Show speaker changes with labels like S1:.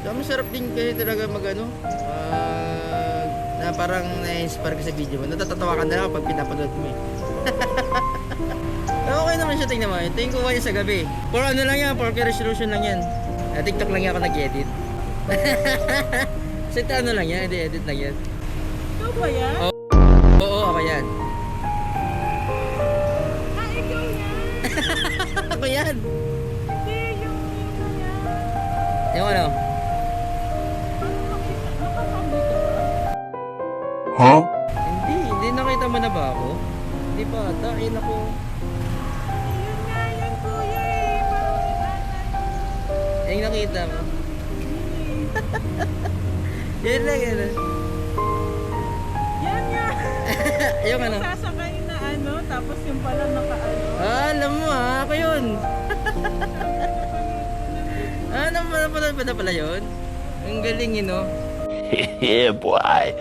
S1: Tsaka masarap din kasi talaga mag-ano, na parang na-inspire ka sa video mo. Natatawa ka na lang pag pinapanood mo eh. Okay naman siya, tingnan mo. Tingin ko kayo sa gabi. For ano lang yan, 4K resolution lang yan. TikTok lang yan ako nag-edit. Kasi ano lang yan, edit lang yan.
S2: Ikaw ba yan?
S1: Oo, ako yan.
S2: Ikaw yan?
S1: Ako yan.
S2: Hindi, yung yan.
S1: Yung ano?
S2: Nakakambay ka ba?
S3: Huh?
S1: Hindi nakita mo na ba ako? Hindi pa ata, ayun ako.
S2: Yun nga yan, kuya eh. Parang nag-ata
S1: Ayun nakita mo. Yan lang yan.
S2: Yan nga.
S1: Yung ano?
S2: Sasakay na ano, tapos yung pala naka-ano.
S1: Alam mo ako yun. Napanood pa na pala yun? Ang galing yun, no?
S3: Yeah, boy.